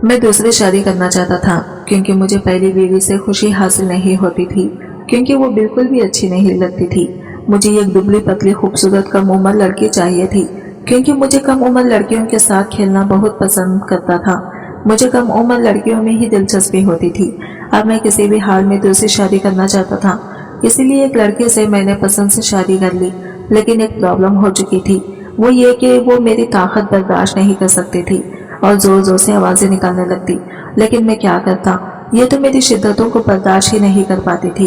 मैं दूसरी शादी करना चाहता था क्योंकि मुझे पहली बीवी से खुशी हासिल नहीं होती थी, क्योंकि वो बिल्कुल भी अच्छी नहीं लगती थी। मुझे एक दुबली पतली खूबसूरत कम उम्र लड़की चाहिए थी, क्योंकि मुझे कम उम्र लड़कियों के साथ खेलना बहुत पसंद करता था। मुझे कम उम्र लड़कियों में ही दिलचस्पी होती थी। अब मैं किसी भी हाल में दूसरी शादी करना चाहता था, इसीलिए एक लड़के से मैंने पसंद से शादी कर ली। लेकिन एक प्रॉब्लम हो चुकी थी, वो ये कि वो मेरी ताकत बर्दाश्त नहीं कर सकती थी और जोर जोर से आवाजें निकालने लगती। लेकिन मैं क्या करता, ये तो मेरी शिद्दतों को बर्दाश्त ही नहीं कर पाती थी।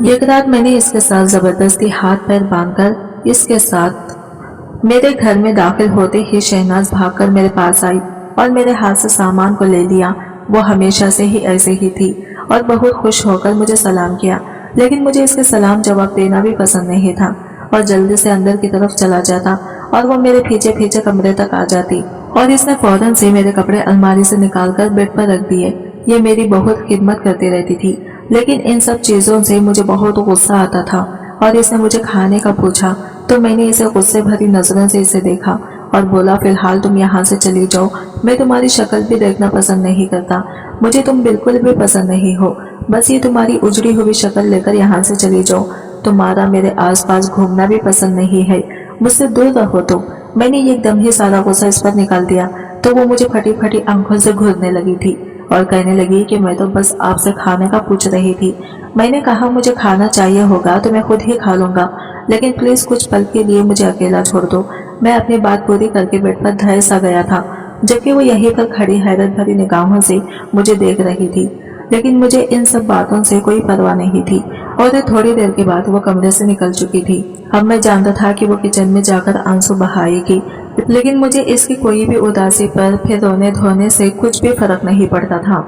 एक रात मैंने इसके साथ जबरदस्ती हाथ पैर बांधकर इसके साथ मेरे घर में दाखिल होते ही शहनाज भागकर मेरे पास आई और मेरे हाथ से सामान को ले लिया। वो हमेशा से ही ऐसे ही थी और बहुत खुश होकर मुझे सलाम किया, लेकिन मुझे इसके सलाम जवाब देना भी पसंद नहीं था और जल्दी से अंदर की तरफ चला जाता और वो मेरे पीछे पीछे कमरे तक आ जाती और इसने फौरन से मेरे कपड़े अलमारी से निकालकर बेड पर रख दिए। ये मेरी बहुत खिदमत करती रहती थी, लेकिन इन सब चीजों से मुझे बहुत गुस्सा आता था और इसने मुझे खाने का पूछा तो मैंने इसे गुस्से भरी नजरों से इसे देखा और बोला, फिलहाल तुम यहाँ से चली जाओ, मैं तुम्हारी शक्ल भी देखना पसंद नहीं करता, मुझे तुम बिल्कुल भी पसंद नहीं हो, बस ये तुम्हारी उजड़ी हुई शक्ल लेकर यहाँ से चली जाओ, तुम्हारा मेरे आसपास घूमना भी पसंद नहीं है, मुझसे दूर रहो तुम। मैंने एकदम ही सारा गुस्सा इस पर निकाल दिया तो वो मुझे फटी फटी आंखों से घूरने लगी थी और कहने लगी कि मैं तो बस आपसे खाने का पूछ रही थी। मैंने कहा, मुझे खाना चाहिए होगा तो मैं खुद ही खा लूंगा, लेकिन प्लीज कुछ पल के लिए मुझे अकेला छोड़ दो। मैं अपनी बात पूरी करके बेड पर धैर्य सा गया था, जबकि वो यहीं पर खड़ी हैरत भरी निगाहों से मुझे देख रही थी। लेकिन मुझे इन सब बातों से कोई परवाह नहीं थी और थोड़ी देर के बाद वो कमरे से निकल चुकी थी। अब मैं जानता था कि वो किचन में जाकर आंसू बहाएगी, लेकिन मुझे इसकी कोई भी उदासी पर फिर रोने धोने से कुछ भी फर्क नहीं पड़ता था।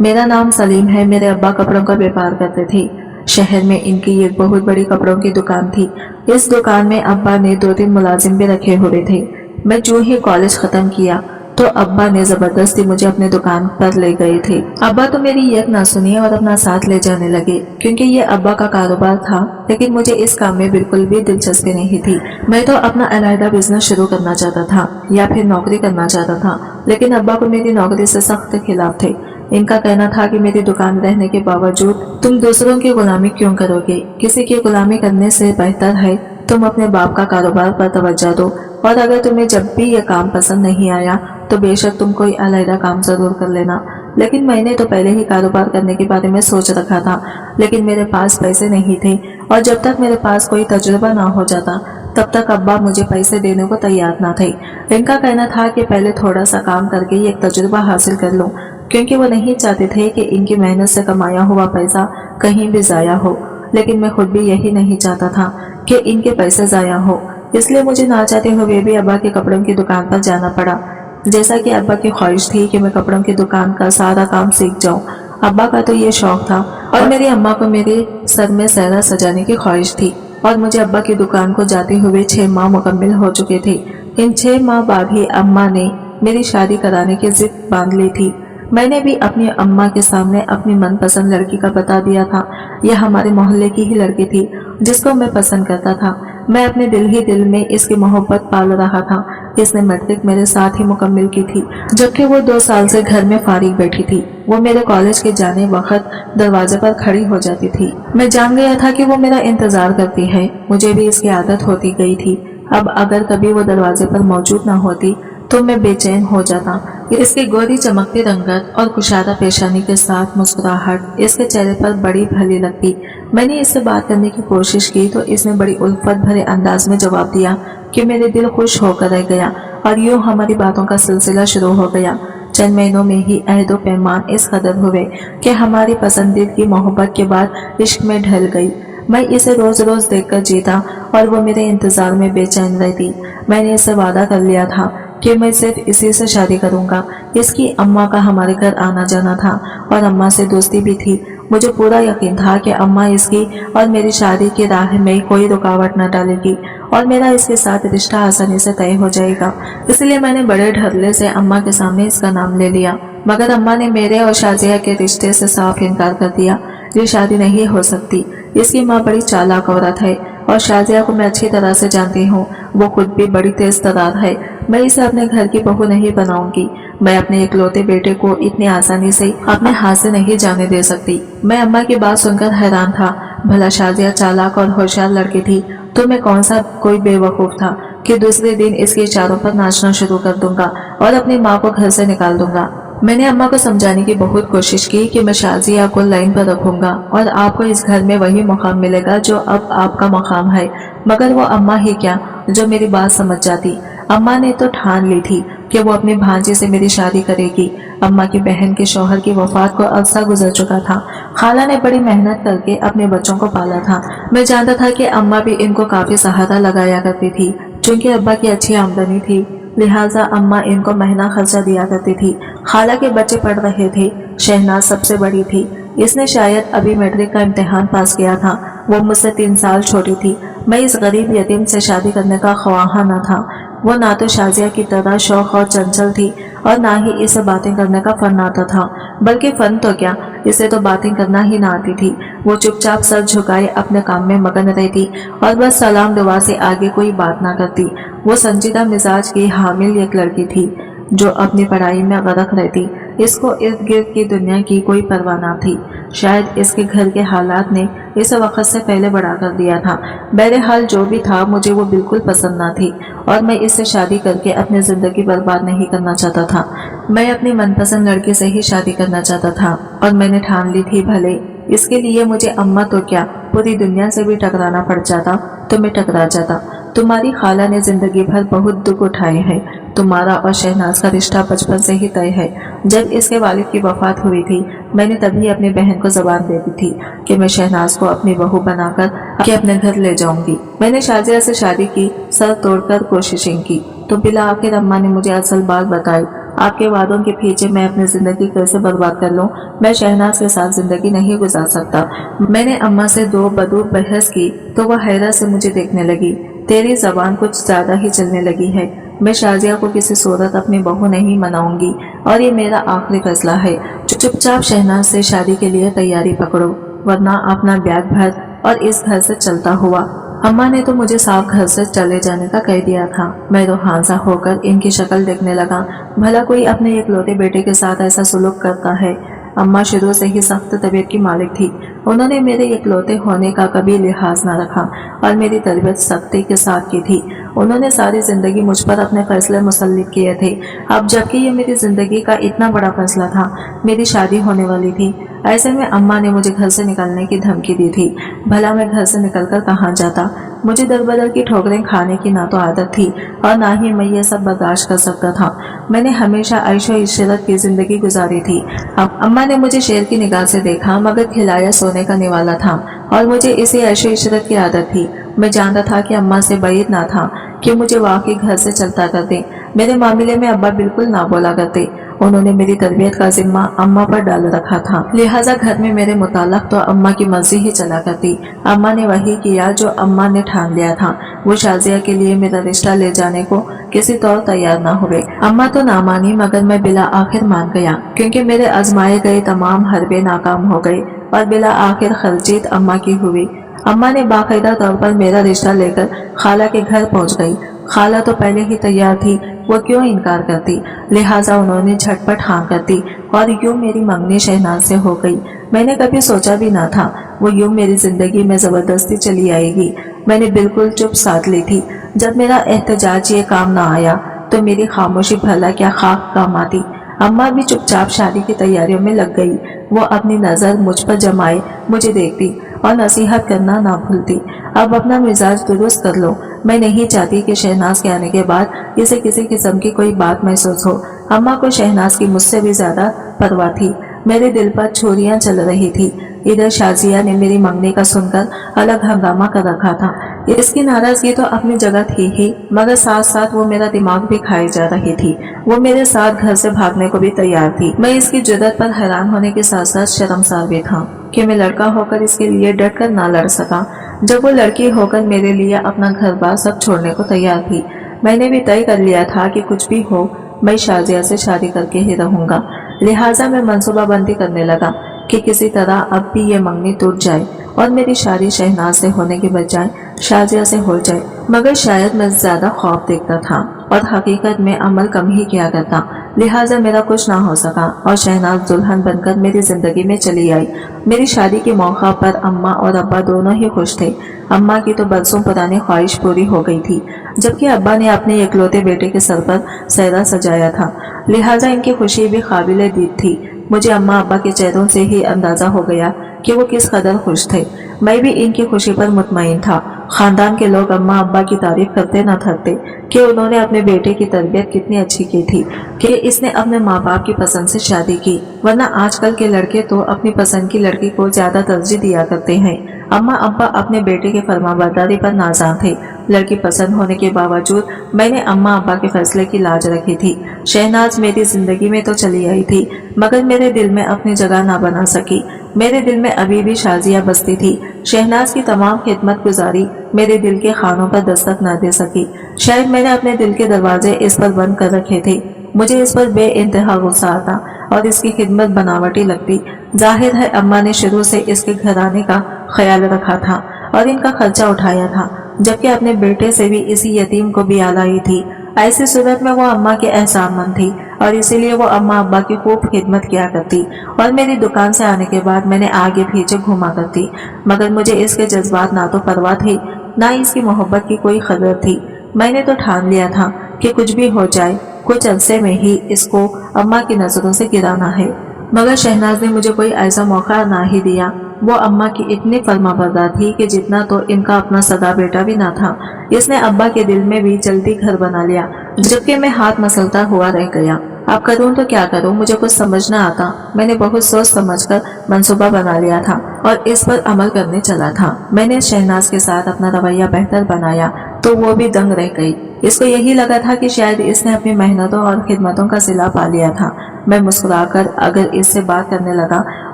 मेरा नाम सलीम है, मेरे अब्बा कपड़ों का व्यापार करते थे। शहर में इनकी एक बहुत बड़ी कपड़ों की दुकान थी। इस दुकान में अब्बा ने 2-3 मुलाजिम भी रखे हुए थे। मैं जो ही कॉलेज खत्म किया तो अब्बा ने जबरदस्ती मुझे अपने दुकान पर ले गए थे। अब्बा तो मेरी एक ना सुनी और अपना साथ ले जाने लगे, क्योंकि ये अब्बा का कारोबार था, लेकिन मुझे इस काम में बिल्कुल भी दिलचस्पी नहीं थी। मैं तो अपना अलहदा बिजनेस शुरू करना चाहता था या फिर नौकरी करना चाहता था, लेकिन अब्बा को मेरी नौकरी से सख्त खिलाफ थे। इनका कहना था कि मेरी दुकान रहने के बावजूद तुम दूसरों की गुलामी क्यों करोगे, किसी की गुलामी करने से बेहतर है तुम अपने बाप का कारोबार पर तवज्जो दो, और अगर तुम्हें जब भी यह काम पसंद नहीं आया तो बेशक तुम कोई अलहदा काम जरूर कर लेना। लेकिन मैंने तो पहले ही कारोबार करने के बारे में सोच रखा था, लेकिन मेरे पास पैसे नहीं थे और जब तक मेरे पास कोई तजुर्बा ना हो जाता तब तक अब्बा मुझे पैसे देने को तैयार ना थे। इनका कहना था कि पहले थोड़ा सा काम करके एक तजुर्बा हासिल कर लूं, क्योंकि वो नहीं चाहते थे कि इनकी मेहनत से कमाया हुआ पैसा कहीं भी जाया हो। लेकिन मैं खुद भी यही नहीं चाहता था कि इनके पैसे जाया हो, इसलिए मुझे ना चाहते हुए भी अब्बा के कपड़ों की दुकान पर जाना पड़ा। जैसा कि अब्बा की ख्वाहिश थी कि मैं कपड़ों की दुकान का सारा काम सीख जाऊं। अब्बा का तो ये शौक था और मेरी अम्मा को मेरे सर में सहरा सजाने की ख्वाहिश थी, और मुझे अब्बा की दुकान को जाते हुए 6 माह मुकम्मल हो चुके थे। इन 6 माह बाद ही अम्मा ने मेरी शादी कराने की जिद बांध ली थी। मैंने भी अपनी अम्मा के सामने अपनी मनपसंद लड़की का बता दिया था। यह हमारे मोहल्ले की ही लड़की थी जिसको मैं पसंद करता था। मैं अपने दिल ही दिल में इसकी मोहब्बत पाल रहा था। इसने मैट्रिक मेरे साथ ही मुकम्मल की थी, जबकि वो 2 साल से घर में फारिग बैठी थी। वो मेरे कॉलेज के जाने वक्त दरवाजे पर खड़ी हो जाती थी। मैं जान गया था कि वो मेरा इंतजार करती है। मुझे भी इसकी आदत होती गई थी। अब अगर कभी वो दरवाजे पर मौजूद न होती तो मैं बेचैन हो जाता। इसकी गोरी चमकती रंगत और कुशादा पेशानी के साथ मुस्कुराहट इसके चेहरे पर बड़ी भली लगती। मैंने इससे बात करने की कोशिश की तो इसने बड़ी उल्फत भरे अंदाज में जवाब दिया कि मेरे दिल खुश होकर रह गया, और यूं हमारी बातों का सिलसिला शुरू हो गया। चंद महीनों में ही अहदो पैमान इस कदर हुए कि हमारी पसंदीदगी मोहब्बत के बाद इश्क में ढल गई। मैं इसे रोज रोज देखकर जीता और वो मेरे इंतजार में बेचैन रहती। मैंने इससे वादा कर लिया था कि मैं सिर्फ इसी से शादी करूंगा। इसकी अम्मा का हमारे घर आना जाना था और अम्मा से दोस्ती भी थी। मुझे पूरा यकीन था कि अम्मा इसकी और मेरी शादी की राह में कोई रुकावट न डालेगी और मेरा इसके साथ रिश्ता आसानी से तय हो जाएगा। इसलिए मैंने बड़े ढर्ले से अम्मा के सामने इसका नाम ले लिया, मगर अम्मा ने मेरे और शाजिया के रिश्ते से साफ इनकार कर दिया। ये शादी नहीं हो सकती। इसकी माँ बड़ी चालाक औरत है और शाजिया को मैं अच्छी तरह से जानती हूँ। वो खुद भी बड़ी तेज तर्रार है। मैं इसे अपने घर की बहू नहीं बनाऊंगी। मैं अपने इकलौते बेटे को इतनी आसानी से अपने हाथ से नहीं जाने दे सकती। मैं अम्मा की बात सुनकर हैरान था। भला शाजिया चालाक और होशियार लड़की थी तो मैं कौन सा कोई बेवकूफ था कि दूसरे दिन इसके इशारों पर नाचना शुरू कर दूंगा और अपनी माँ को घर से निकाल दूंगा। मैंने अम्मा को समझाने की बहुत कोशिश की कि मैं शाजिया को लाइन पर रखूंगा और आपको इस घर में वही मुकाम मिलेगा जो अब आपका मुकाम है। मगर वो अम्मा ही क्या जो मेरी बात समझ जाती। अम्मा ने तो ठान ली थी कि वो अपनी भांजी से मेरी शादी करेगी। अम्मा की बहन के शौहर की वफात को अरसा गुजर चुका था। खाला ने बड़ी मेहनत करके अपने बच्चों को पाला था। मैं जानता था कि अम्मा भी इनको काफी सहारा लगाया करती थी। चूंकि अब्बा की अच्छी आमदनी थी लिहाजा अम्मा इनको महीना खर्चा दिया करती थी। खाला के बच्चे पढ़ रहे थे। शहनाज सबसे बड़ी थी। इसने शायद अभी मैट्रिक का इम्तिहान पास किया था। वो मुझसे 3 साल छोटी थी। मैं इस गरीब यतीम से शादी करने का ख्वाहा न था। वो ना तो शाजिया की तरह शौक और चंचल थी और ना ही इसे बातें करने का फन आता था। बल्कि फन तो क्या, इसे तो बातें करना ही ना आती थी। वो चुपचाप सर झुकाए अपने काम में मगन रहती और बस सलाम दुआ से आगे कोई बात ना करती। वो संजीदा मिजाज की हामिल एक लड़की थी जो अपनी पढ़ाई में गरक रहती। इसको इर्द गिर्द की दुनिया की कोई परवाह न थी। शायद इसके घर के हालात ने इसे वक्त से पहले बड़ा कर दिया था। बहरहाल जो भी था मुझे वो बिल्कुल पसंद न थी और मैं इससे शादी करके अपनी जिंदगी बर्बाद नहीं करना चाहता था। मैं अपनी मनपसंद लड़की से ही शादी करना चाहता था और मैंने ठान ली थी भले इसके लिए मुझे अम्मा तो क्या पूरी दुनिया से भी टकराना पड़ जाता तो मैं टकरा जाता। तुम्हारी खाला ने जिंदगी भर बहुत दुख उठाए हैं। तुम्हारा और शहनाज का रिश्ता बचपन से ही तय है। जब इसके वालिद की वफात हुई थी मैंने तभी अपनी बहन को जबान दे दी थी कि मैं शहनाज को अपनी बहू बनाकर के अपने घर ले जाऊंगी। मैंने शाजिया से शादी की, सर तोड़कर कोशिशें की तो बिला आखिर अम्मा ने मुझे असल बात बताई। आपके वादों के पीछे मैं अपनी जिंदगी कैसे बर्बाद कर लूं? मैं शहनाज के साथ जिंदगी नहीं गुजार सकता। मैंने अम्मा से 2 बदू बहस की तो वह हैरत से मुझे देखने लगी। तेरी जबान कुछ ज्यादा ही चलने लगी है। मैं शाजिया को किसी सूरत अपनी बहू नहीं मनाऊंगी और ये मेरा आखिरी फैसला है। चुपचाप शहनाज से शादी के लिए तैयारी पकड़ो वरना अपना बैग भर और इस घर से चलता हुआ। अम्मा ने तो मुझे साफ घर से चले जाने का कह दिया था। मैं रूहानसा होकर इनकी शक्ल देखने लगा। भला कोई अपने इकलौते बेटे के साथ ऐसा सुलूक करता है? अम्मा शुरू से ही सख्त तबीयत की मालिक थी। उन्होंने मेरे इकलौते होने का कभी लिहाज न रखा और मेरी तरबियत सख्ती के साथ की थी। उन्होंने सारी जिंदगी मुझ पर अपने फैसले मुसल्लित किए थे। अब जबकि ये मेरी जिंदगी का इतना बड़ा फैसला था, मेरी शादी होने वाली थी, ऐसे में अम्मा ने मुझे घर से निकलने की धमकी दी थी। भला मैं घर से निकलकर कहाँ जाता? मुझे दर बदर की ठोकरें खाने की ना तो आदत थी और ना ही मैं ये सब बर्दाश्त कर सकता था। मैंने हमेशा ऐशो इशरत की जिंदगी गुजारी थी। अब अम्मा ने मुझे शेर की निगाह से देखा मगर खिलाया सोने का निवाला था और मुझे इसी ऐशो इशरत की आदत थी। मैं जानता था कि अम्मा से बैद ना था कि मुझे वाकई घर से चलता कर दे। मेरे मामले में अब्बा बिल्कुल ना बोला करते। उन्होंने मेरी तरबियत का जिम्मा अम्मा पर डाल रखा था। लिहाजा घर में मेरे मुताल्लिक तो अम्मा की मर्जी ही चला करती। अम्मा ने वही किया जो अम्मा ने ठान लिया था। वो शाजिया के लिए मेरा रिश्ता ले जाने को किसी तौर तैयार न हुए। अम्मा तो ना मानी मगर मैं बिला आखिर मान गया क्योंकि मेरे आजमाए गए तमाम हरबे नाकाम हो गए और बिला आखिर खर्चीत अम्मा की हुई। अम्मा ने बाकायदा तौर पर मेरा रिश्ता लेकर खाला के घर पहुंच गई। खाला तो पहले ही तैयार थी, वो क्यों इनकार करती? लिहाजा उन्होंने झटपट हाँ कर दी और यूं मेरी मंगनी शहनाज से हो गई। मैंने कभी सोचा भी ना था वो यूं मेरी जिंदगी में जबरदस्ती चली आएगी। मैंने बिल्कुल चुप साध ली थी। जब मेरा एहतजाज ये काम ना आया तो मेरी खामोशी भला क्या खाक काम आती। अम्मा भी चुपचाप शादी की तैयारियों में लग गई। वो अपनी नजर मुझ पर जमाए मुझे देखती और नसीहत करना ना भूलती। अब अपना मिजाज दुरुस्त कर लो। मैं नहीं चाहती कि शहनाज के आने के बाद इसे किसी किस्म की कोई बात महसूस हो। अम्मा को शहनाज की मुझसे भी ज्यादा परवाह थी। मेरे दिल पर छुरियां चल रही थी। इधर शाजिया ने मेरी मंगनी का सुनकर अलग हंगामा कर रखा था। इसकी नाराजगी तो अपनी जगह थी ही मगर साथ साथ वो मेरा दिमाग भी खाई जा रही थी। वो मेरे साथ घर से भागने को भी तैयार थी। मैं इसकी जुर्रत पर हैरान होने के साथ साथ शर्मसार भी था कि मैं लड़का होकर इसके लिए डट कर ना लड़ सका जब वो लड़की होकर मेरे लिए अपना घर बार सब छोड़ने को तैयार थी। मैंने भी तय कर लिया था कि कुछ भी हो मैं शाजिया से शादी करके ही रहूंगा। लिहाजा मैं मंसूबाबंदी करने लगा कि किसी तरह अब भी ये मंगनी टूट जाए और मेरी शादी शहनाज से होने के बजाय शाजिया से हो जाए। मगर शायद मैं ज्यादा खौफ देखता था और हकीकत में अमल कम ही किया करता। लिहाजा मेरा कुछ ना हो सका और शहनाज दुल्हन बनकर मेरी जिंदगी में चली आई। मेरी शादी के मौका पर अम्मा और अब्बा दोनों ही खुश थे। अम्मा की तो बरसों पुरानी ख्वाहिश पूरी हो गई थी, जबकि अब्बा ने अपने इकलौते बेटे के सर पर सेहरा सजाया था। लिहाजा इनकी खुशी भी काबिले दीद थी। मुझे अम्मा अब्बा के चेहरों से ही अंदाजा हो गया कि वो किस कदर खुश थे। मैं भी इनकी खुशी पर मुतमईन था। खानदान के लोग अम्मा अब्बा की तारीफ करते न थकते कि उन्होंने अपने बेटे की तरबियत कितनी अच्छी की थी, कि इसने अपने माँ बाप की पसंद से शादी की, वरना आजकल के लड़के तो अपनी पसंद की लड़की को ज्यादा तरजीह दिया करते हैं। अम्मा अब्बा अपने बेटे के फरमाबरदारी पर नाज़ा थे। लड़की पसंद होने के बावजूद मैंने अम्मा अब्बा के फैसले की लाज रखी थी। शहनाज मेरी जिंदगी में तो चली आई थी, मगर मेरे दिल में अपनी जगह ना बना सकी। मेरे दिल में अभी भी शाजिया बसती थी। शहनाज की तमाम खिदमत गुजारी मेरे दिल के खानों पर दस्तक न दे सकी। शायद मैंने अपने दिल के दरवाजे इस पर बंद कर रखे थे। मुझे इस पर बेइंतहा गुस्सा आता और इसकी खिदमत बनावटी लगती। जाहिर है अम्मा ने शुरू से इसके घराने का ख्याल रखा था और इनका खर्चा उठाया था, जबकि अपने बेटे से भी इसी यतीम को ब्याह लाई थी। ऐसी सूरत में वो अम्मा के एहसानमंद थी और इसीलिए वो अम्मा अब्बा की खूब खिदमत किया करती और मेरी दुकान से आने के बाद मैंने आगे पीछे घुमा करती। मगर मुझे इसके जज्बात ना तो परवाह थी, ना इसकी मोहब्बत की कोई खबर थी। मैंने तो ठान लिया था कि कुछ भी हो जाए, कुछ अरसे में ही इसको अम्मा की नजरों से गिराना है। मगर शहनाज ने मुझे कोई ऐसा मौका ना ही दिया। वो अम्मा की इतनी फरमाबरदार थी कि जितना तो इनका अपना सगा बेटा भी ना था। इसने अब्बा के दिल में भी जल्दी घर बना लिया, जबकि मैं हाथ मसलता हुआ रह गया। अब करूं तो क्या करूं, मुझे कुछ समझ न आता। मैंने बहुत सोच समझकर मंसूबा बना लिया था और इस पर अमल करने चला था। मैंने शहनाज के साथ अपना रवैया बेहतर बनाया तो वो भी दंग रह गई। इसको यही लगा था कि शायद इसने अपनी मेहनतों और खिदमतों का सिला पा लिया था। मैं मुस्कुराकर अगर इससे बात करने लगा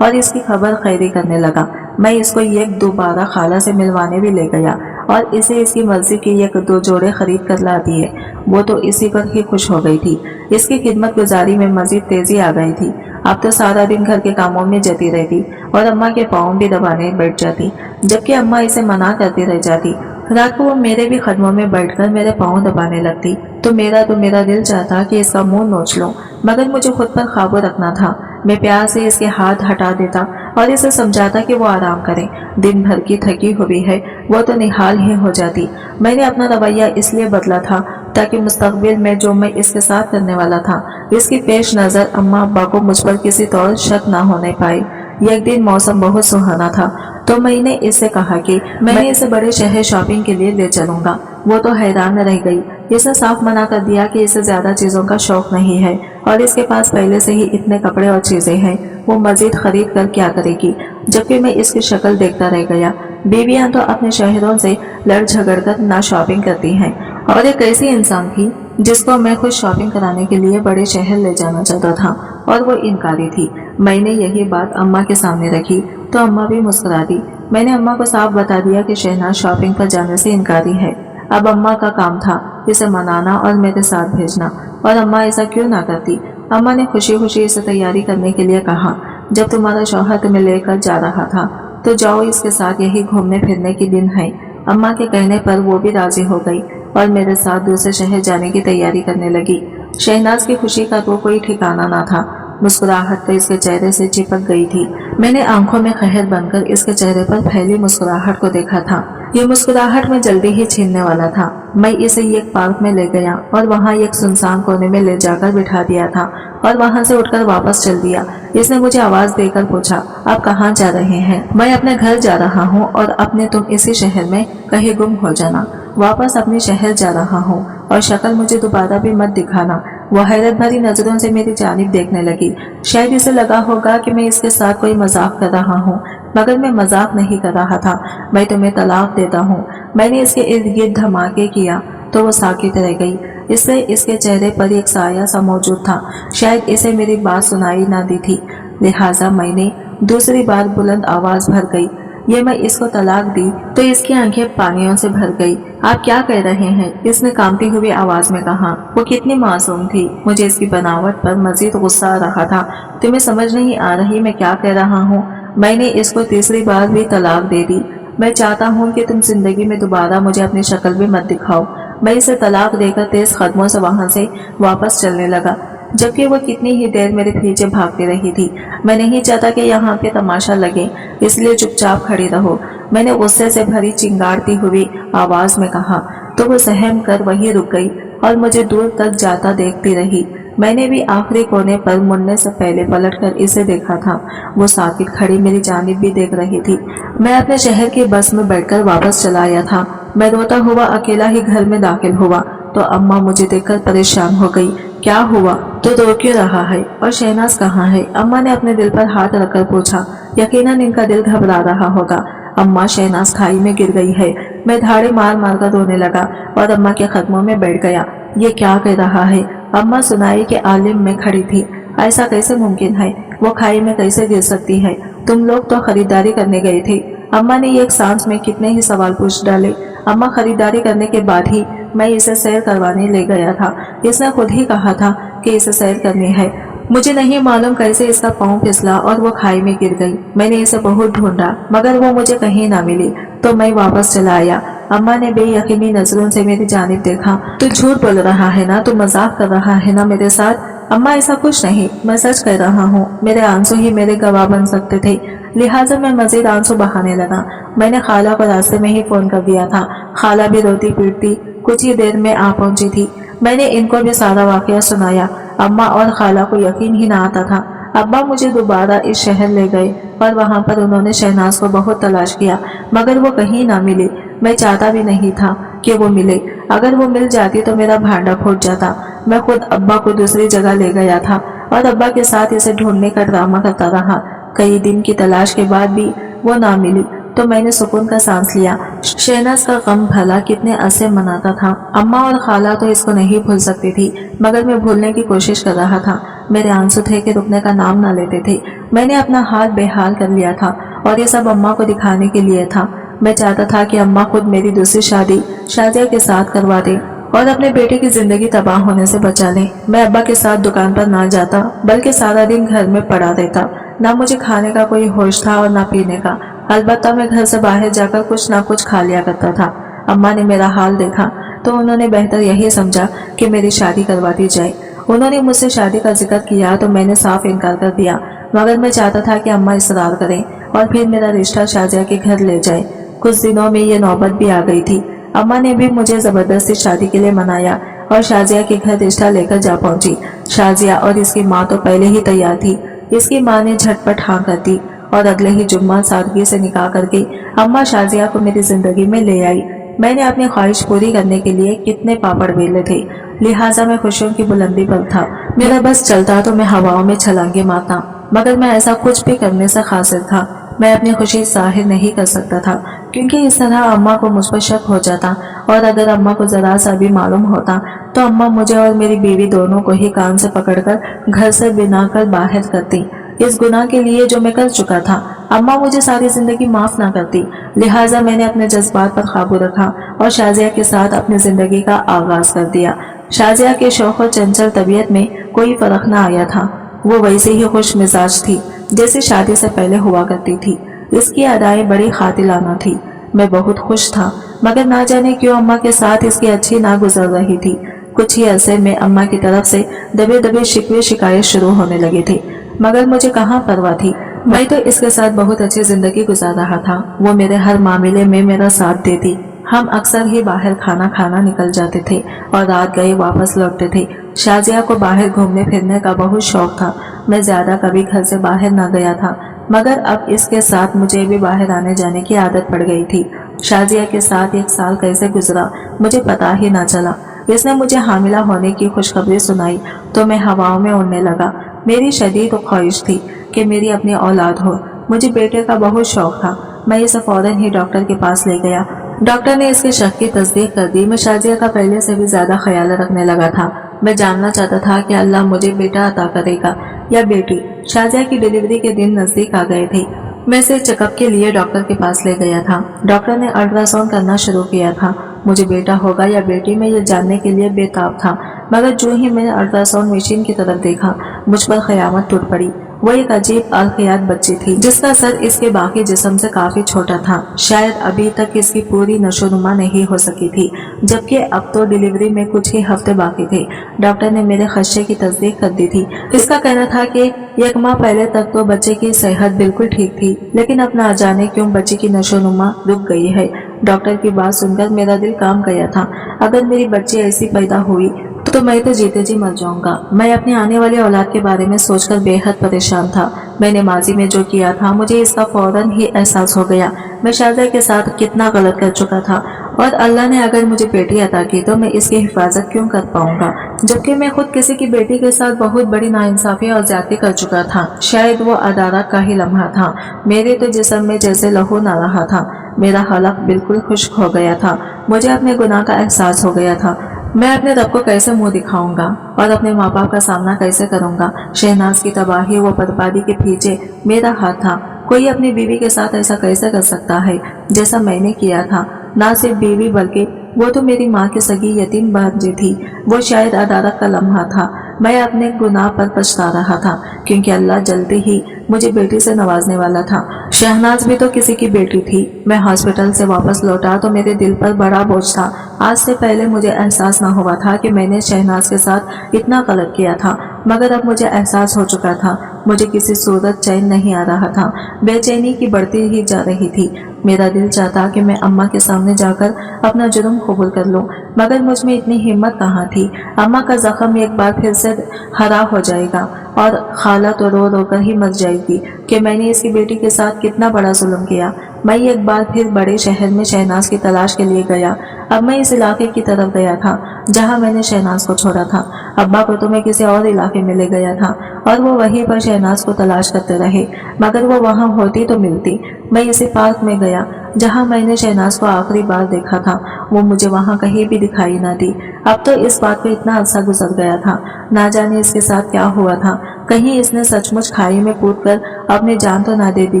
और इसकी खबर खैरी करने लगा। मैं इसको एक दोबारा खाला से मिलवाने भी ले गया और इसे इसकी मर्जी के एक दो जोड़े खरीद कर ला दिए। वो तो इसी पर ही खुश हो गई थी। इसकी खिदमत गुजारी में मजीद तेजी आ गई थी। अब तो सारा दिन घर के कामों में जती रहती और अम्मा के पाँव भी दबाने बैठ जाती, जबकि अम्मा इसे मना करती रह जाती। रात को वो मेरे भी कदमों में बैठकर मेरे पाँव दबाने लगती तो मेरा दिल चाहता कि इसका मुंह नोच लूं, मगर मुझे खुद पर काबू रखना था। मैं प्यार से इसके हाथ हटा देता और इसे समझाता कि वो आराम करे। दिन भर की थकी हुई है, वो तो निहाल ही हो जाती। मैंने अपना रवैया इसलिए बदला था ताकि मुस्तकबिल में जो मैं इसके साथ करने वाला था, इसकी पेश नजर अम्मा अब्बा को मुझ पर किसी तौर शक ना होने पाए। एक दिन मौसम बहुत सुहाना था तो मैंने इससे कहा कि मैं इसे बड़े शहर शॉपिंग के लिए ले चलूंगा। वो तो हैरान रह गई। इसने साफ मना कर दिया कि इसे ज्यादा चीजों का शौक नहीं है और इसके पास पहले से ही इतने कपड़े और चीजें हैं, वो मजीद खरीद कर क्या करेगी। जबकि मैं इसकी शक्ल देखता रह गया। बीवियां तो अपने शहरों से लड़ झगड़ कर ना शॉपिंग करती हैं, और एक ऐसी इंसान थी जिसको मैं खुद शॉपिंग कराने के लिए बड़े शहर ले जाना चाहता था और वो इनकारी थी। मैंने यही बात अम्मा के सामने रखी तो अम्मा भी मुस्कुरा दी। मैंने अम्मा को साफ बता दिया कि शहनाज शॉपिंग पर जाने से इनकारी है। अब अम्मा का काम था इसे मनाना और मेरे साथ भेजना, और अम्मा ऐसा क्यों ना करती। अम्मा ने खुशी खुशी इसे तैयारी करने के लिए कहा। जब तुम्हारा शौहर तुम्हें लेकर जा रहा था तो जाओ, इसके साथ यही घूमने फिरने के दिन है। अम्मा के कहने पर वो भी राजी हो गई और मेरे साथ दूसरे शहर जाने की तैयारी करने लगी। शहनाज की खुशी का तो कोई ठिकाना ना था। मुस्कुराहट तो इसके चेहरे से चिपक गई थी। मैंने आंखों में कहर बनकर इसके चेहरे पर फैली मुस्कुराहट को देखा था। ये मुस्कुराहट में जल्दी ही छीनने वाला था। मैं इसे एक पार्क में ले गया और वहाँ एक सुनसान कोने में ले जाकर बिठा दिया था और वहाँ से उठकर वापस चल दिया। इसने मुझे आवाज देकर पूछा, आप कहाँ जा रहे हैं? मैं अपने घर जा रहा हूँ और अपने तुम इसी शहर में कहीं गुम हो जाना। वापस अपने शहर जा रहा हूँ और शक्ल मुझे दोबारा भी मत दिखाना। वह हैरत भरी नजरों से मेरी जानिब देखने लगी। शायद इसे लगा होगा कि मैं इसके साथ कोई मजाक कर रहा हूँ, मगर मैं मजाक नहीं कर रहा था। मैं तुम्हें तलाक देता हूँ। मैंने इसके इर्द गिर्द धमाके किया तो वो साकित रह गई। इससे इसके चेहरे पर एक साया सा मौजूद था। शायद इसे मेरी बात सुनाई ना दी थी, लिहाजा मैंने दूसरी बार बुलंद आवाज भर गई, ये मैं इसको तलाक दी तो इसकी आंखें पानियों से भर गई। आप क्या कह रहे हैं? इसने कांपती हुई आवाज में कहा। वो कितनी मासूम थी। मुझे इसकी बनावट पर मजीद गुस्सा आ रहा था। तुम्हें समझ नहीं आ रही मैं क्या कह रहा हूँ? मैंने इसको तीसरी बार भी तलाक दे दी। मैं चाहता हूँ कि तुम जिंदगी में दोबारा मुझे अपनी शक्ल भी मत दिखाओ। मैं इसे तलाक देकर तेज कदमों से वहां से वापस चलने लगा। जबकि वो कितनी ही देर मेरे पीछे भागती रही थी। मैं नहीं चाहता कि यहाँ पे तमाशा लगे, इसलिए चुपचाप खड़ी रहो, मैंने गुस्से से भरी चिंगारती हुई आवाज में कहा। तो वो सहम कर वहीं रुक गई और मुझे दूर तक जाता देखती रही। मैंने भी आखिरी कोने पर मुड़ने से पहले पलटकर इसे देखा था। वो साकित खड़ी मेरी जानिब भी देख रही थी। मैं अपने शहर की बस में बैठकर वापस चला आया था। मैं रोता हुआ अकेला ही घर में दाखिल हुआ तो अम्मा मुझे देखकर परेशान हो गई। क्या हुआ, तो रो क्यों रहा है, और शहनाज कहाँ है? अम्मा ने अपने दिल पर हाथ रखकर पूछा। यकीनन इनका दिल घबरा रहा होगा। अम्मा, शहनाज खाई में गिर गई है। मैं धाड़े मार मार कर रोने लगा और अम्मा के कदमों में बैठ गया। ये क्या कह रहा है? अम्मा सुनाई के आलिम में खड़ी थी। ऐसा कैसे मुमकिन है? वो खाई में कैसे गिर सकती है? तुम लोग तो खरीदारी करने गए थे। अम्मा ने एक सांस में कितने ही सवाल पूछ डाले। अम्मा, खरीदारी करने के बाद ही मैं इसे सैर करवाने ले गया था। इसने खुद ही कहा था कि इसे सैर करनी है। मुझे नहीं मालूम कैसे इसका पाँव फिसला और वो खाई में गिर गई। मैंने इसे बहुत ढूंढा मगर वो मुझे कहीं ना मिली तो मैं वापस चला आया। अम्मा ने बेयकीनी नजरों से मेरी जानिब देखा। तू झूठ बोल रहा है ना, तू मजाक कर रहा है ना मेरे साथ? अम्मा, ऐसा कुछ नहीं, मैं सच कह रहा हूँ। मेरे आंसू ही मेरे गवाह बन सकते थे, लिहाजा मैं मजीद आंसू बहाने लगा। मैंने खाला को रास्ते में ही फोन कर दिया था। खाला भी रोती पीटती कुछ ही देर में आ पहुंची थी। मैंने इनको भी सारा वाकया सुनाया। अम्मा और खाला को यकीन ही ना आता था। अब्बा मुझे दोबारा इस शहर ले गए और वहां पर उन्होंने शहनाज को बहुत तलाश किया मगर वो कहीं ना मिली। मैं चाहता भी नहीं था कि वो मिले। अगर वो मिल जाती तो मेरा भांडा फूट जाता। मैं खुद अब्बा को दूसरी जगह ले गया था और अब्बा के साथ इसे ढूंढने का ड्रामा करता रहा। कई दिन की तलाश के बाद भी वो ना मिली तो मैंने सुकून का सांस लिया। शहनाज का गम भला कितने अरसे मनाता था। अम्मा और खाला तो इसको नहीं भूल सकती थी मगर मैं भूलने की कोशिश कर रहा था। मेरे आंसू थे कि रुकने का नाम ना लेते थे। मैंने अपना हाल बेहाल कर लिया था और ये सब अम्मा को दिखाने के लिए था। मैं चाहता था कि अम्मा खुद मेरी दूसरी शादी शाजिया के साथ करवा दे और अपने बेटे की जिंदगी तबाह होने से बचा ले। मैं अब्बा के साथ दुकान पर ना जाता बल्कि सारा दिन घर में पड़ा रहता। ना मुझे खाने का कोई होश था और ना पीने का। अलबत्ता मैं घर से बाहर जाकर कुछ ना कुछ खा लिया करता था। अम्मा ने मेरा हाल देखा तो उन्होंने बेहतर यही समझा कि मेरी शादी करवा दी जाए। उन्होंने मुझसे शादी का जिक्र किया तो मैंने साफ इनकार कर दिया मगर मैं चाहता था कि अम्मा इसरार करें और फिर मेरा रिश्ता शाजिया के घर ले जाए। कुछ दिनों में ये नौबत भी आ गई थी। अम्मा ने भी मुझे जबरदस्ती शादी के लिए मनाया और शाजिया के घर रिश्ता लेकर जा पहुंची। शाजिया और इसकी माँ तो पहले ही तैयार थी। इसकी माँ ने झटपट हाँ कर दी और अगले ही जुम्मा सादगी से निकाह करके अम्मा शाजिया को मेरी जिंदगी में ले आई। मैंने अपनी ख्वाहिश पूरी करने के लिए कितने पापड़ बेले थे, लिहाजा मैं खुशियों की बुलंदी पर था। मेरा बस चलता तो मैं हवाओं में छलांगे मारता मगर मैं ऐसा कुछ भी करने से कासिर था। मैं अपनी खुशी जाहिर नहीं कर सकता था क्योंकि इस तरह अम्मा को मुझ पर शक हो जाता और अगर अम्मा को जरा सा भी मालूम होता तो अम्मा मुझे और मेरी बीवी दोनों को ही कान से पकड़कर घर से बिना कर बाहर करती। इस गुनाह के लिए जो मैं कर चुका था अम्मा मुझे सारी जिंदगी माफ ना करती। लिहाजा मैंने अपने जज्बात पर काबू रखा और शाजिया के साथ अपनी जिंदगी का आगाज कर दिया। शाजिया के शौक और चंचल तबीयत में कोई फर्क न आया था। वो वैसे ही खुश मिजाज थी जैसे शादी से पहले हुआ करती थी। इसकी अदाएं बड़ी खातिलाना थी। मैं बहुत खुश था मगर ना जाने क्यों अम्मा के साथ इसकी अच्छी ना गुजर रही थी। कुछ ही अरसे में अम्मा की तरफ से दबे दबे शिकवे शिकायत शुरू होने लगे थे मगर मुझे कहाँ परवाह थी। मैं तो इसके साथ बहुत अच्छी जिंदगी गुजार रहा था। वो मेरे हर मामले में मेरा साथ देती। हम अक्सर ही बाहर खाना खाना निकल जाते थे और रात गए वापस लौटते थे। शाजिया को बाहर घूमने फिरने का बहुत शौक था। मैं ज्यादा कभी घर से बाहर न गया था मगर अब इसके साथ मुझे भी बाहर आने जाने की आदत पड़ गई थी। शाजिया के साथ एक साल कैसे गुजरा मुझे पता ही ना चला। इसने मुझे हामिला होने की खुशखबरी सुनाई तो मैं हवाओं में उड़ने लगा। मेरी शदीद ख्वाहिश थी कि मेरी अपनी औलाद हो। मुझे बेटे का बहुत शौक था। मैं इसे फौरन ही डॉक्टर के पास ले गया। डॉक्टर ने इसके शक की तस्दीक कर दी। मैं शाजिया का पहले से भी ज्यादा ख्याल रखने लगा था। मैं जानना चाहता था कि अल्लाह मुझे बेटा अता करेगा या बेटी। शाजिया की डिलीवरी के दिन नजदीक आ गए थे। मैं इसे चेकअप के लिए डॉक्टर के पास ले गया था। डॉक्टर ने अल्ट्रासाउंड करना शुरू किया था। मुझे बेटा होगा या बेटी मैं ये जानने के लिए बेताब था मगर जो ही मैंने अल्ट्रासाउंड मशीन की तरफ देखा मुझ पर क़यामत टूट पड़ी। वो एक अजीब अलखियात बच्ची थी जिसका सर इसके बाकी जिस्म से काफी छोटा था। शायद अभी तक इसकी पूरी नशोनुमा नहीं हो सकी थी, जबकि अब तो डिलीवरी में कुछ ही हफ्ते बाकी थे। डॉक्टर ने मेरे खदशे की तस्दीक कर दी थी। इसका कहना था कि 1 माह पहले तक तो बच्चे की सेहत बिल्कुल ठीक थी, लेकिन अब ना जाने क्यों बच्ची की नशोनुमा रुक गई है। डॉक्टर की बात सुनकर मेरा दिल काम गया था। अगर मेरी बच्ची ऐसी पैदा हुई तो मैं तो जीते जी मर जाऊंगा। मैं अपनी आने वाली औलाद के बारे में सोचकर बेहद परेशान था। मैंने माजी में जो किया था मुझे इसका फौरन ही एहसास हो गया। मैं शारदा के साथ कितना गलत कर चुका था, और अल्लाह ने अगर मुझे बेटी अता की तो मैं इसकी हिफाजत क्यों कर पाऊंगा, जबकि मैं खुद किसी की बेटी के साथ बहुत बड़ी नाइंसाफी और ज्यादती कर चुका था। शायद वो अदालत का ही लम्हा था। मेरे तो जिस्म में जैसे लहू न रहा था। मेरा हलक बिल्कुल खुश्क हो गया था। मुझे अपने गुनाह का एहसास हो गया था। मैं अपने रब को कैसे मुंह दिखाऊंगा और अपने माँ बाप का सामना कैसे करूंगा। शहनाज की तबाही व बर्बादी के पीछे मेरा हाथ था। कोई अपनी बीवी के साथ ऐसा कैसे कर सकता है जैसा मैंने किया था। ना सिर्फ बीवी बल्कि वो तो मेरी माँ की सगी यतीम भांजी थी। वो शायद अदालत का लम्हा था। मैं अपने गुनाह पर पछता रहा था, क्योंकि अल्लाह जल्दी ही मुझे बेटी से नवाजने वाला था। शहनाज भी तो किसी की बेटी थी। मैं हॉस्पिटल से वापस लौटा तो मेरे दिल पर बड़ा बोझ था। आज से पहले मुझे एहसास न हुआ था कि मैंने शहनाज के साथ इतना गलत किया था, मगर अब मुझे एहसास हो चुका था। मुझे किसी सूरत चैन नहीं आ रहा था। बेचैनी की बढ़ती ही जा रही थी। मेरा दिल चाहता कि मैं अम्मा के सामने जाकर अपना जुर्म कबूल कर लूं, मगर मुझ में इतनी हिम्मत कहाँ थी। अम्मा का जख्म एक बार फिर से हरा हो जाएगा और खाला तो रो रो कर ही मर जाएगी कि मैंने इसकी बेटी के साथ कितना बड़ा जुल्म किया। मैं एक बार फिर बड़े शहर में शहनाज की तलाश के लिए गया। अब मैं इस इलाके की तरफ गया था जहां मैंने शहनाज को छोड़ा था। अब्बा को तो मैं किसी और इलाके में ले गया था और वो वहीं पर शहनाज को तलाश करते रहे, मगर वो वहां होती तो मिलती। मैं इसी पार्क में गया जहां मैंने शहनाज को आखिरी बार देखा था। वो मुझे वहां कहीं भी दिखाई ना दी। अब तो इस बात को इतना अरसा गुजर गया था, ना जाने इसके साथ क्या हुआ था। कहीं इसने सचमुच खाई में कूदकर अपनी जान तो ना दे दी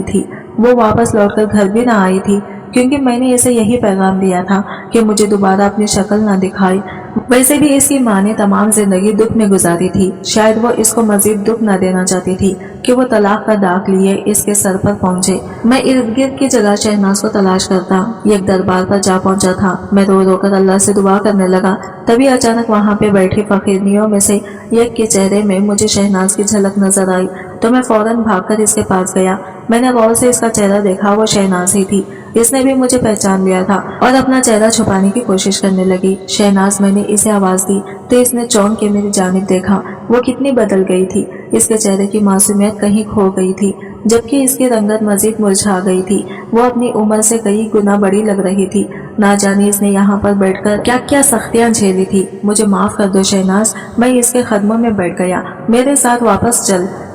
थी। वो वापस लौटकर घर भी ना आई थी, क्योंकि मैंने इसे यही पैगाम दिया था कि मुझे दोबारा अपनी शक्ल ना दिखाई। वैसे भी इसकी माँ ने तमाम जिंदगी दुख में गुजारी थी। शायद वो इसको मजीद दुख न देना चाहती थी कि वो तलाक का दाग लिए इसके सर पर पहुंचे। मैं इर्द गिर्द की जगह शहनाज को तलाश करता एक दरबार पर जा पहुंचा था। मैं रो रो कर अल्लाह से दुआ करने लगा। तभी अचानक वहाँ पे बैठी फकीरनियों में से एक के चेहरे में मुझे शहनाज की झलक नजर आई, तो मैं फौरन भागकर इसके पास गया। मैंने गौर से इसका चेहरा देखा, वो शहनाज ही थी। इसने भी मुझे पहचान लिया था और अपना चेहरा छुपाने की कोशिश करने लगी। शहनाज, मैंने इसे आवाज दी तो इसने चौंक के मेरी जानिब देखा। वो कितनी बदल गई थी। इसके चेहरे की मासूमियत कहीं खो गई थी, जबकि इसकी रंगत मजीद मुरझा गई थी। वो अपनी उम्र से कई गुना बड़ी लग रही थी। ना जाने इसने यहाँ पर बैठकर क्या क्या सख्तियां झेली थी। मुझे माफ कर दो शहनाज, मैं इसके कदमों में बैठ गया। मेरे साथ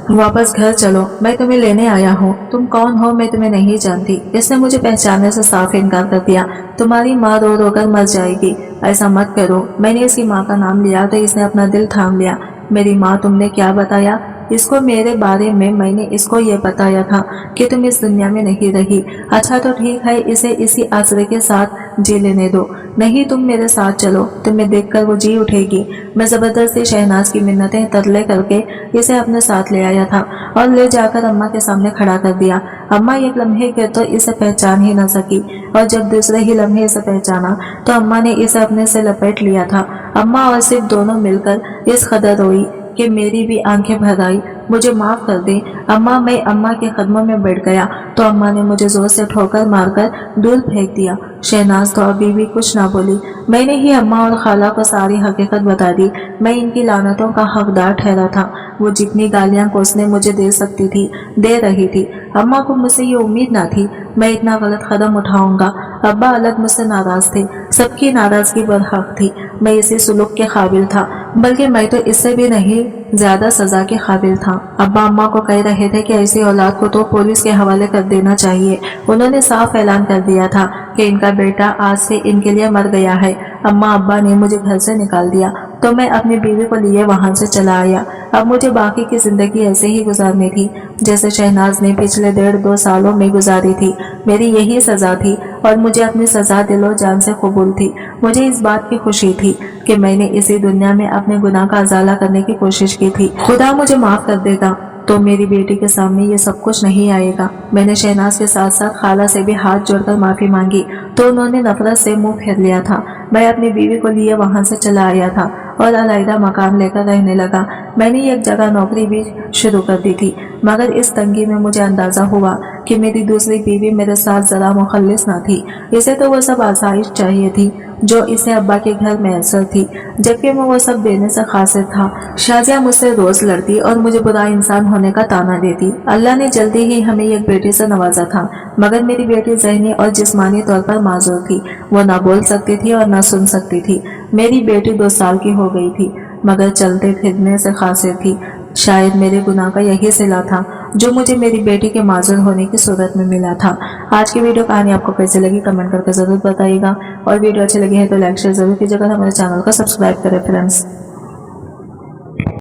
वापस घर चलो, मैं तुम्हें लेने आया हूँ। तुम कौन हो मैं तुम्हें नहीं जानती। इसने मुझे पहचानने से साफ इनकार कर दिया। तुम्हारी माँ रो रो कर मर जाएगी, ऐसा मत करो। मैंने इसकी माँ का नाम लिया तो इसने अपना दिल थाम लिया। मेरी माँ, तुमने क्या बताया इसको मेरे बारे में? मैंने इसको ये बताया था कि तुम इस दुनिया में नहीं रही। अच्छा तो ठीक है, इसे इसी आसरे के साथ जी लेने दो। नहीं, तुम मेरे साथ चलो, तुम्हें देखकर वो जी उठेगी। मैं जबरदस्ती शहनाज की मिन्नतें तरले करके इसे अपने साथ ले आया था और ले जाकर अम्मा के सामने खड़ा कर दिया। अम्मा एक लम्हे के तो इसे पहचान ही न सकी, और जब दूसरे ही लम्हे इसे पहचाना तो अम्मा ने इसे अपने से लपेट लिया था। अम्मा और सिर्फ दोनों मिलकर इस कदर रोई कि मेरी भी आंखें भर आई। मुझे माफ कर दे अम्मा। मैं अम्मा के कदमों में बैठ गया तो अम्मा ने मुझे जोर से ठोकर मारकर दूर फेंक दिया। शहनाज तो अभी भी कुछ ना बोली। मैंने ही अम्मा और खाला को सारी हकीकत बता दी। मैं इनकी लानतों का हकदार ठहरा था। वो जितनी गालियां कोसने मुझे दे सकती थी दे रही थी। अम्मा को मुझसे ये उम्मीद ना थी मैं इतना गलत कदम उठाऊंगा। अब्बा अलग मुझसे नाराज थे। सबकी नाराजगी बरहक थी। मैं इसी सुलूक के काबिल था, बल्कि मैं तो इससे भी नहीं ज्यादा सजा के काबिल था। अब्बा अम्मा को कह रहे थे कि ऐसी औलाद को तो पुलिस के हवाले कर देना चाहिए। उन्होंने साफ ऐलान कर दिया था कि इनका बेटा आज से इनके लिए मर गया है। अम्मा अब्बा ने मुझे घर से निकाल दिया तो मैं अपनी बीवी को लिए वहां से चला आया। अब मुझे बाकी की जिंदगी ऐसे ही गुजारनी थी जैसे शहनाज ने पिछले 1.5-2 सालों में गुजारी थी। मेरी यही सजा थी और मुझे अपनी सजा दिलो जान से कबूल थी। मुझे इस बात की खुशी थी कि मैंने इसी दुनिया में अपने गुनाह का अजाला करने की कोशिश की थी। खुदा मुझे माफ कर देगा तो मेरी बेटी के सामने ये सब कुछ नहीं आएगा। मैंने शहनाज के साथ साथ खाला से भी हाथ जोड़कर माफी मांगी तो उन्होंने नफरत से मुंह फेर लिया था। मैं अपनी बीवी को लिए वहां से चला आया था और अलग मकान लेकर रहने लगा। मैंने एक जगह नौकरी भी शुरू कर दी थी, मगर इस तंगी में मुझे अंदाजा हुआ कि मेरी दूसरी बीवी मेरे साथ जरा मुखल्लिस न थी। इसे तो वो सब आसाइश चाहिए थी जो इसे अब्बा के घर मैसर थी, जबकि मैं वो सब देने से खासिर था। शाजिया मुझसे रोज लड़ती और मुझे बुरा इंसान होने का ताना देती। अल्लाह ने जल्दी ही हमें एक बेटी से नवाजा था, मगर मेरी बेटी ज़हनी और जिस्मानी तौर पर माजूर थी। वो ना बोल सकती थी और ना सुन सकती थी। मेरी बेटी 2 साल की हो गई थी, मगर चलते फिरने से खासिर थी। शायद मेरे गुनाह का यही सिला था जो मुझे मेरी बेटी के माजूर होने की सूरत में मिला था। आज की वीडियो कहानी आपको कैसी लगी कमेंट करके ज़रूर बताइएगा, और वीडियो अच्छी लगी है तो लाइक शेयर जरूर कीजिएगा। हमारे चैनल को सब्सक्राइब करें फ्रेंड्स।